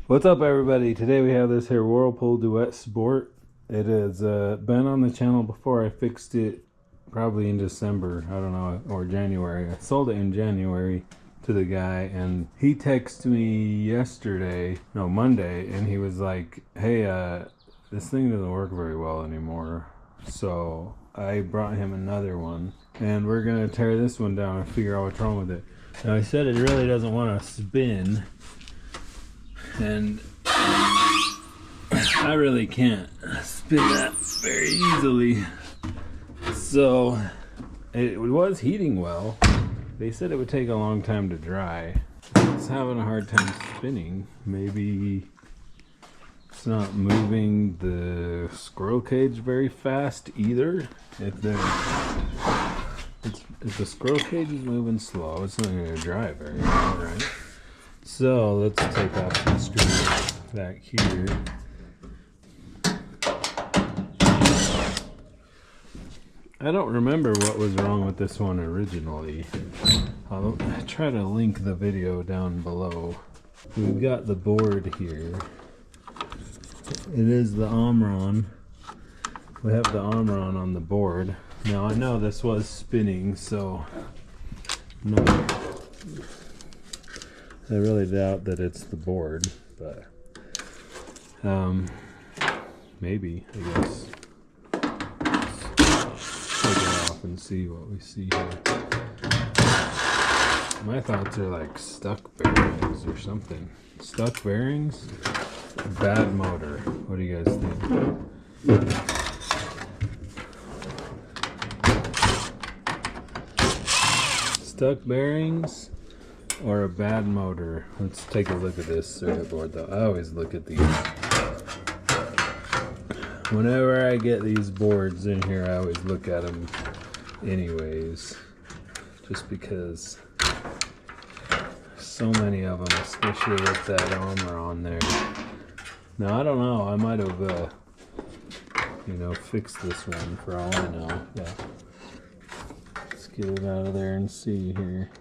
What's up, everybody? Today we have this here Whirlpool Duet Sport. It has been on the channel before. I fixed it probably in December, I don't know, or January. I sold it in January to the guy, and he texted me Monday, and he was like, hey, this thing doesn't work very well anymore. So I brought him another one, and we're gonna tear this one down and figure out what's wrong with it. Now, he said it really doesn't want to spin, and I really can't spin that very easily. So it was heating well. They said it would take a long time to dry. It's having a hard time spinning. Maybe it's not moving the squirrel cage very fast either. If the squirrel cage is moving slow, it's not going to dry very well, right? So let's take off the screw back here. I don't remember what was wrong with this one originally. I'll try to link the video down below. We've got the board here. It is the Omron. We have the Omron on the board. Now I know this was spinning, so no. I really doubt that it's the board, but maybe, I guess. Let's take it off and see what we see here. My thoughts are like stuck bearings or something. Stuck bearings? Bad motor. What do you guys think? Stuck bearings or a bad motor? Let's take a look at this circuit board though. I always look at these. Whenever I get these boards in here, I always look at them anyways. Just because so many of them, especially with that armor on there. Now I don't know, I might have fixed this one for all I know. Yeah. Let's get it out of there and see here.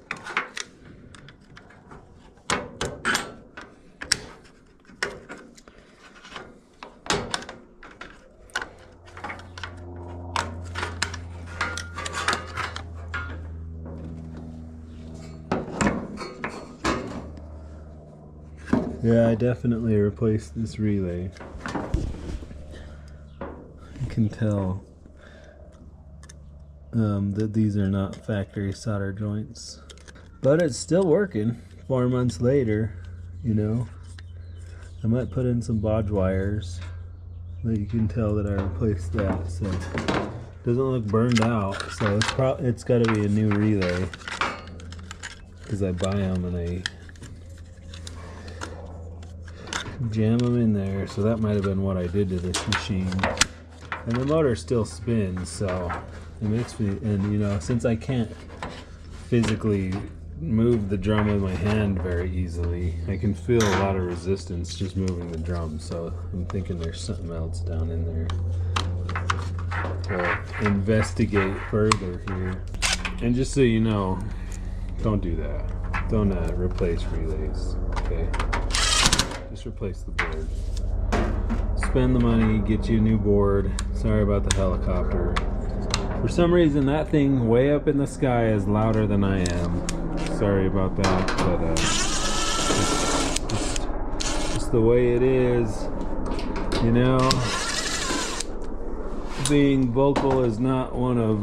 Yeah, I definitely replaced this relay. You can tell that these are not factory solder joints. But it's still working 4 months later, you know. I might put in some bodge wires, but you can tell that I replaced that. So it doesn't look burned out, so it's got to be a new relay. Because I buy them and I jam them in there, so that might have been what I did to this machine. And the motor still spins, so it makes me, and since I can't physically move the drum with my hand very easily, I can feel a lot of resistance just moving the drum, so I'm thinking there's something else down in there. We'll investigate further here. And just so you know, don't do that. Don't replace relays, okay? Just replace the board. Spend the money, get you a new board. Sorry about the helicopter. For some reason, that thing way up in the sky is louder than I am. Sorry about that, but just the way it is. Being vocal is not one of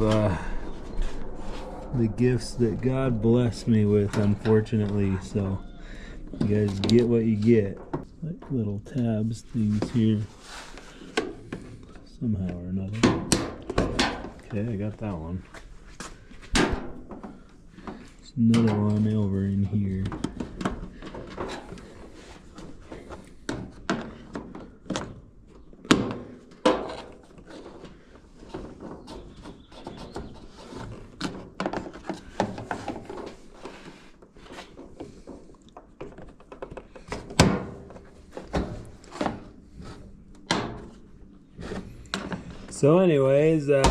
the gifts that God blessed me with, unfortunately. So you guys get what you get. Like little tabs things here. Somehow or another. Okay, I got that one. There's another one over in here. So anyways, hope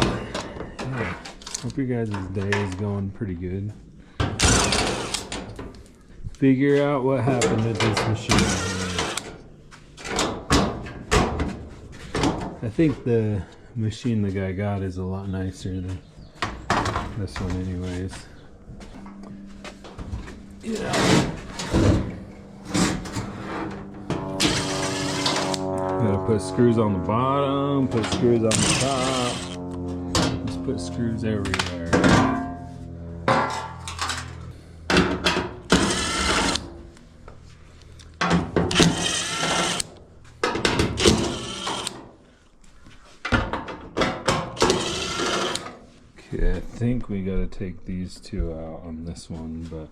your guys' day is going pretty good. Figure out what happened to this machine. I think the machine the guy got is a lot nicer than this one anyways. Yeah. Gotta put screws on the bottom, put screws on the top. Just put screws everywhere. Okay, I think we gotta take these two out on this one, but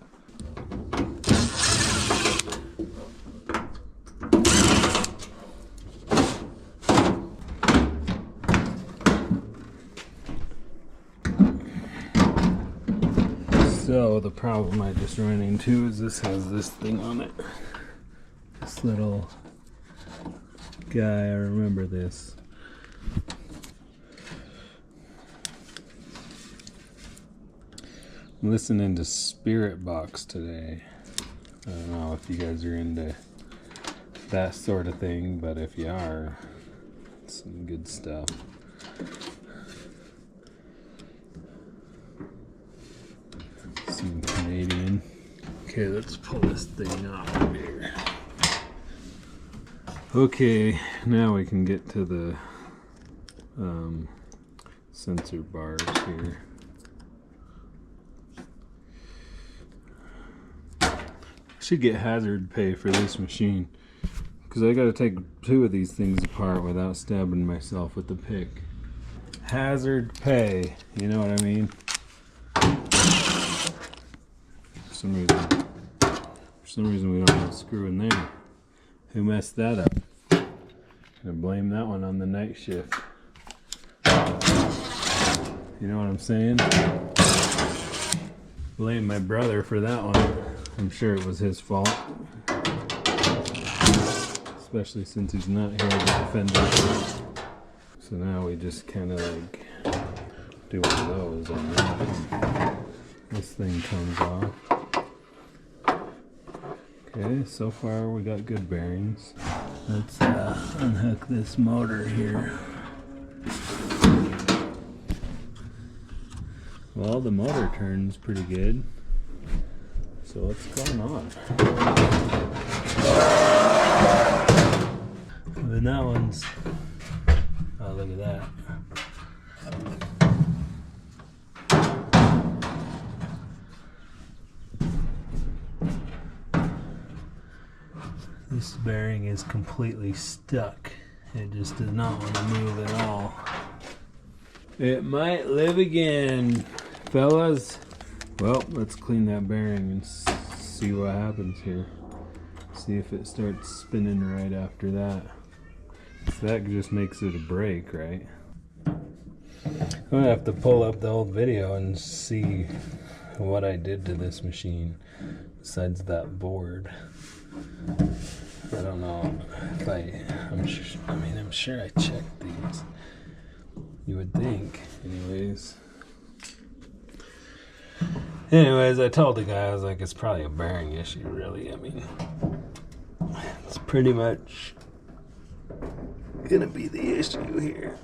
so the problem I just ran into is this has this thing on it. This little guy, I remember this. I'm listening to Spirit Box today. I don't know if you guys are into that sort of thing, but if you are, it's some good stuff. Some Canadian. Okay, let's pull this thing out of here. Okay, now we can get to the sensor bars here. Should get hazard pay for this machine because I got to take two of these things apart without stabbing myself with the pick. Hazard pay, you know what I mean? For some reason we don't have a screw in there. Who messed that up? Gonna blame that one on the night shift. You know what I'm saying? Blame my brother for that one. I'm sure it was his fault. Especially since he's not here to defend us. So now we just kind of like do one of those on that. This thing comes off. Okay, so far we got good bearings. Let's unhook this motor here. Well, the motor turns pretty good. So what's going on? And that one's, oh, look at that. This bearing is completely stuck. It just does not want to move at all. It might live again, fellas. Well, let's clean that bearing and see what happens here. See if it starts spinning right after that. So that just makes it a break, right? I'm gonna have to pull up the old video and see what I did to this machine besides that board. I don't know if I'm sure I checked these. You would think, anyways. Anyways, I told the guy, I was like, it's probably a bearing issue, really. I mean, it's pretty much gonna be the issue here.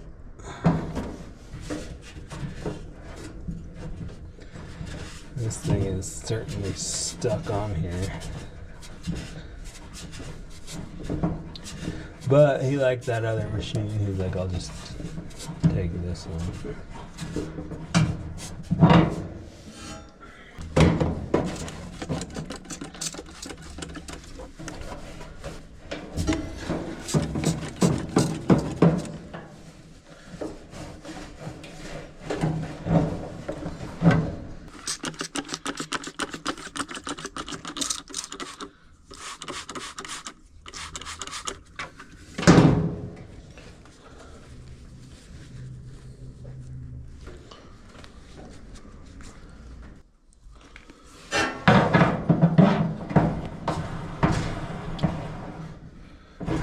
This thing is certainly stuck on here. But he liked that other machine. He's like, I'll just take this one.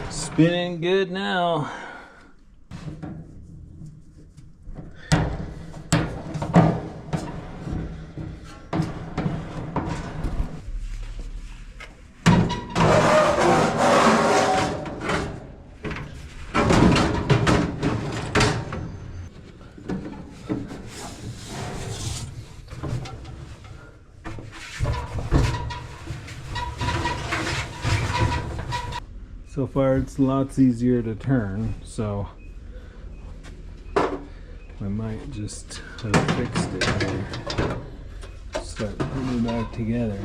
Spinning good now. So far it's lots easier to turn, so I might just have fixed it here. Start putting it back together.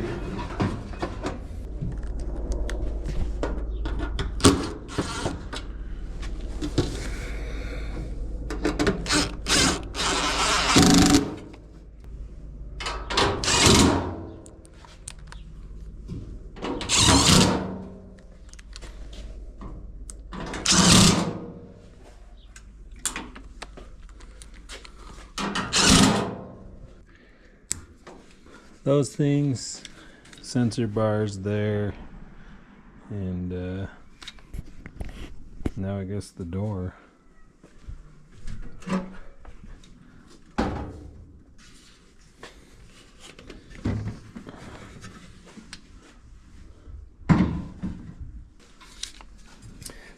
Those things, sensor bars there, and now I guess the door.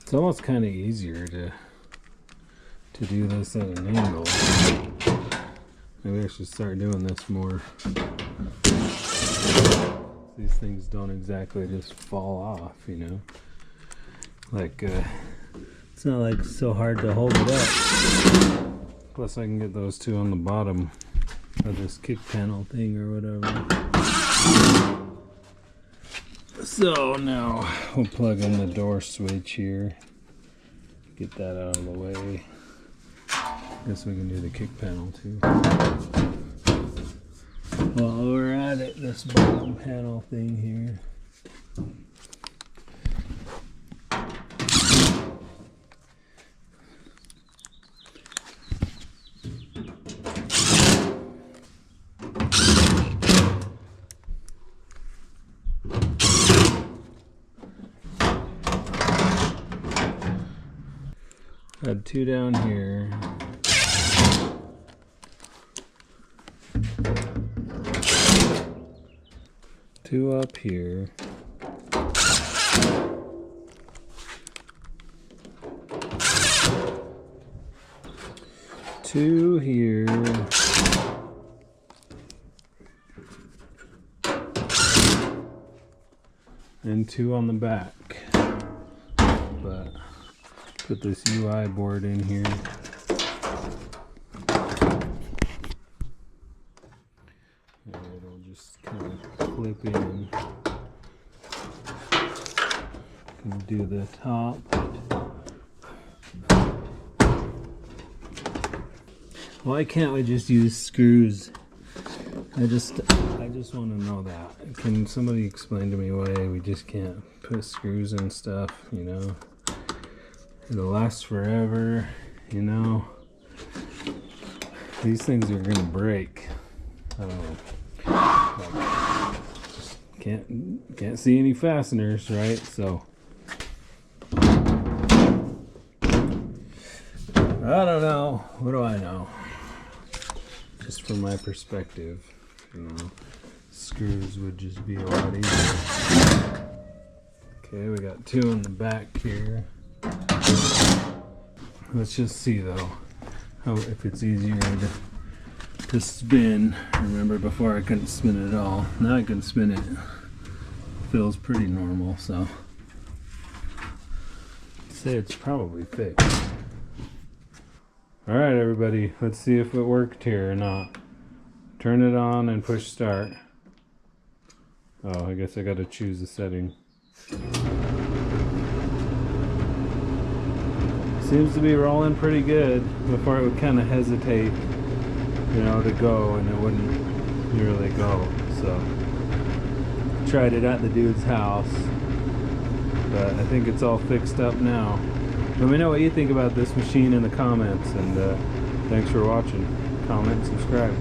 It's almost kind of easier to do this at an angle. Maybe I should start doing this more. These things don't exactly just fall off, you know. Like, it's not like so hard to hold it up. Plus I can get those two on the bottom of this kick panel thing or whatever. So now we'll plug in the door switch here. Get that out of the way. Guess we can do the kick panel too. While we're at it, this bottom panel thing here. Had two down here. Two up here. Two here. And two on the back. But put this UI board in here. And it'll just kind of clip in. Can do the top. Why can't we just use screws? I just want to know that. Can somebody explain to me why we just can't put screws and stuff, you know? It'll last forever, you know. These things are gonna break. I don't know. Like, just can't see any fasteners, right? So I don't know. What do I know? Just from my perspective, you know, screws would just be a lot easier. Okay, we got two in the back here. Let's just see though, how if it's easier to spin. Remember before I couldn't spin it at all. Now I can spin it. Feels pretty normal, so I'd say it's probably fixed. Alright everybody, let's see if it worked here or not. Turn it on and push start. Oh, I guess I gotta choose the setting. Seems to be rolling pretty good. Before it would kind of hesitate, you know, to go, and it wouldn't really go. So tried it at the dude's house, but I think it's all fixed up now. Let me know what you think about this machine in the comments, and thanks for watching. Comment and subscribe.